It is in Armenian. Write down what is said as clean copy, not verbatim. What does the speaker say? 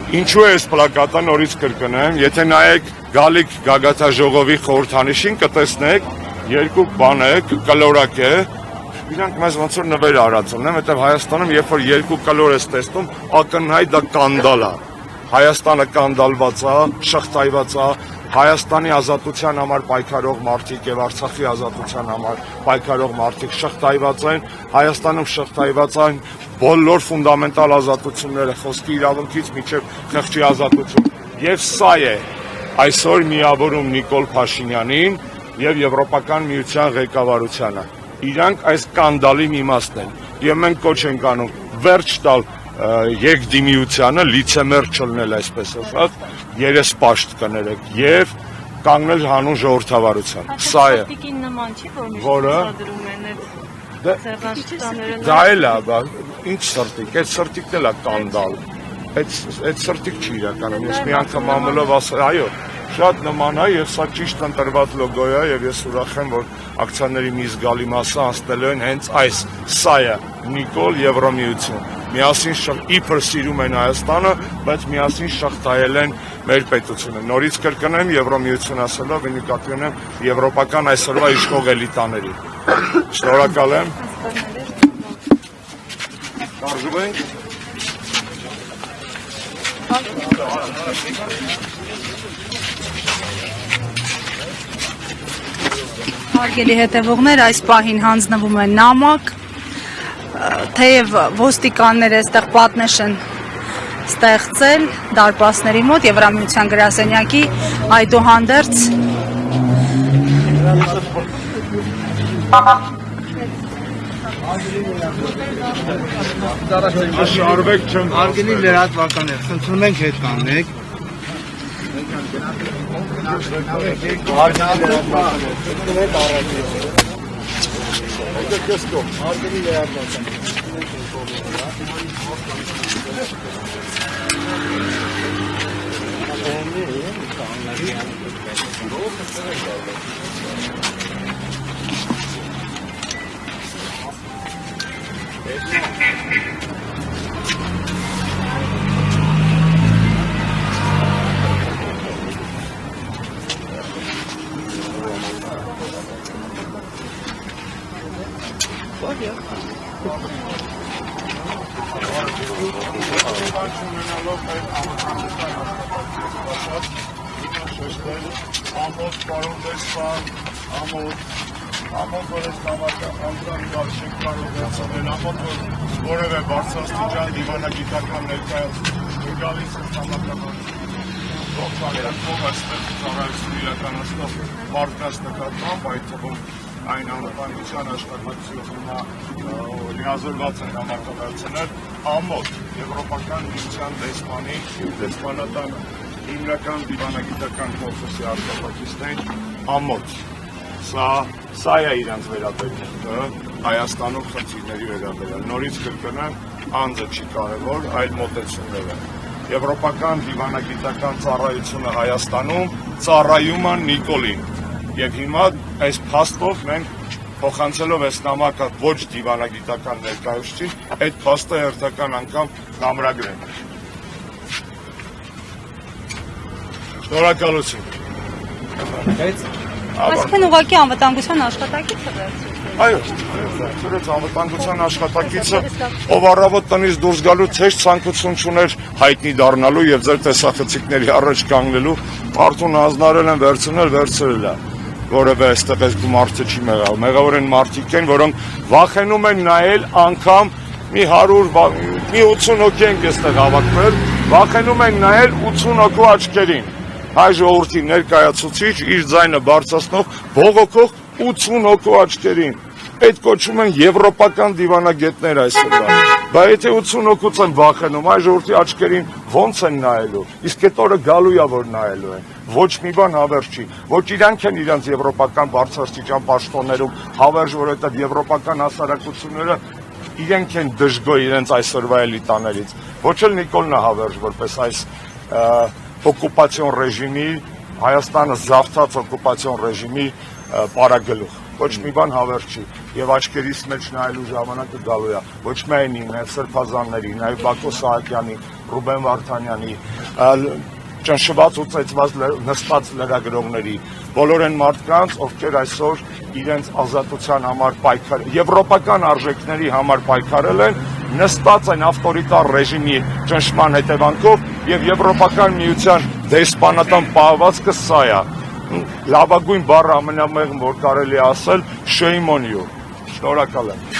Ինչու է այս պլակատը նորից կրկնեմ, եթե նայեք Գալիք գագաթաժողովի խորհրդանիշին կտեսնեք երկու բան է, կլորակ է, իրանք մեզ ոնց որ նվեր արած ունեն, որտեղ Հայաստանում երբ որ երկու կլոր ես տեսնում, ակնհայտ դա կանդալ է։ Հայաստանը կանդալված է, շղթայված է, Հայաստանի ազատության համար պայքարող մարդիկ եւ Արցախի ազատության համար պայքարող մարդիկ շղթայված են, Հայաստանում շղթայված են բոլոր ֆունդամենտալ ազատությունները, խոսքի իրավունքից մինչև խղճի ազատություն։ Եվ սա է այսօր միավորում Նիկոլ Փաշինյանին եւ Եվրոպական միության ղեկավարությանը։ Իրանք այս կանդալի մի մասն են եւ մենք կոչ ենք անում վերջ տալ երկդիմիությանը, լիցեմեր չլնել այսպես ասած, երեսպաշտ կներեք եւ կանգնել հանուն ժողովրդավարության։ Սա է։ Որը դա էլ է, ինչ սրտիկ, այդ սրտիկն էլ է կանդալ։ Այդ սրտիկ չի իրականում, ես մի անգամ ամելով ասել, այո, շատ նման է եւ սա ճիշտ ընտրված լոգո է եւ ես ուրախ եմ, որ ակցիաների մի զգալի մասը անցնելու են հենց այս, սա է Նիկոլ Եվրոմիություն։ Միասին իբր սիրում են Հայաստանը, բայց միասին շղթայել են մեր պետությունը։ Նորից կրկնեմ Եվրոմիություն ասելով, նկատի ունեմ եվրոպական այսօրվա իշխող էլիտաների։ Շնորհակալ եմ։ Շարժում ենք։ Հարգելի հետևողներ, այս պահին հանձնվում է նամակ, թեև ոստիկանները այստեղ պատնեշ են ստեղծել դարպասների մոտ Եվրամիության գրասենյակի, այդուհանդերձ Շարվեք չեմ Հարգելի լրատվականներ, խնդրում ենք հետ կանգնեք։ Ամոթ պարոն դեսպան, ամոթ որ ես համակարգան կարշեք կարող վերցնել, ամոթ որևէ բարձրաստիճան դիվանագիտական ներկայացում գալիս է համակարգան ողջակարգով այստեղ ծառայություն իրականացնող մարդկանց նկատմամբ, այդ թվում այն անվտանգության աշխատակցություն հիմա լիազորված են համակարգացնել ամոթ Եվրոպական միության դեսպանի դեսպանատան հիմնական դիվանագիտական կորպուսի արտակարգիչներին ամոթ։ Սա է իրանց վերաբերմունքը Հայաստանում խնդիրների վերաբերյալ։ Նորից կրկնեմ, անձը չի կարևոր, այլ մոտեցումները։ Եվրոպական դիվանագիտական ծառայությունը Հայաստանում ծառայում է Նիկոլին։ Եվ հիմա այս փաստով մենք փոխանցելով այս նամակը ոչ դիվանագիտական ներկայացուցիչ, այդ փաստը հերթական անգամ կամրագրենք։ Շնորհակալություն։ Այսինքն ուղղակի անվտանգության աշխատակիցը վերցրեց։ Այո, վերցրեց անվտանգության աշխատակիցը, ով առավոտ տնից դուրս գալու թեժ ցանկություն չուներ հայտնի դառնալու եւ ձեր տեսախցիկների առաջ կանգնելու, արդյոք հանձնարարել են վերցրել է։ Որևէ այստեղ այս մարդը չի մեղավոր։ Մեղավոր են մարդիկ են, որոնք վախենում են նայել անգամ մի 80 հոգի ենք այստեղ հավաքվել, վախենում են նայել 80 հոգու աչքերին։ Հայ ժողովրդի ներկայացուցիչ իր ձայնը բարձրացնող բողոքող 80 հոգու աչքերին։ Այդ կոչում են եվրոպական դիվանագետներ այսօրվա։ Բայց եթե 80 հոգուց են վախենում, հայ ժողովրդի աչքերին ո՞նց են նայելու։ Իսկ այդ օրը գալու է որ նայելու են։ Ոչ մի բան հավերժ չի։ Ոչ իրանք են իրանց եվրոպական բարձրաստիճան պաշտոններում հավերժ, որ այդ եվրոպական հասարակությունները իրենք են դժգոհ իրենց այսօրվա էլիտաներից։ Ոչ էլ Նիկոլն է հավերժ, որպես այս օկուպացիոն ռեժիմի, Հայաստանը զավթած օկուպացիոն ռեժիմի պարագլուխ։ Ոչ մի բան հավերժ չի եւ աչքերիս մեջ նայելու ժամանակը գալու է ոչ միայն իմ, այլ սրբազանների, նաեւ Բակո Սահակյանի, Ռուբեն Վարդանյանի, ճնշված ու ծեծված նստած լրագրողների, բոլոր այն մարդկանց, ովքեր այսօր իրենց ազատության համար պայքար, եվրոպական արժեքների համար պայքարել են, նստած են ավտորիտար ռեժիմի ճնշման հետևանքով եւ Եվրոպական միության դեսպանատան պահվածքը սա է։ Լավագույն բառը ամենամեղմ, որ կարելի է ասել, shame on you։ Շնորհակալ եմ։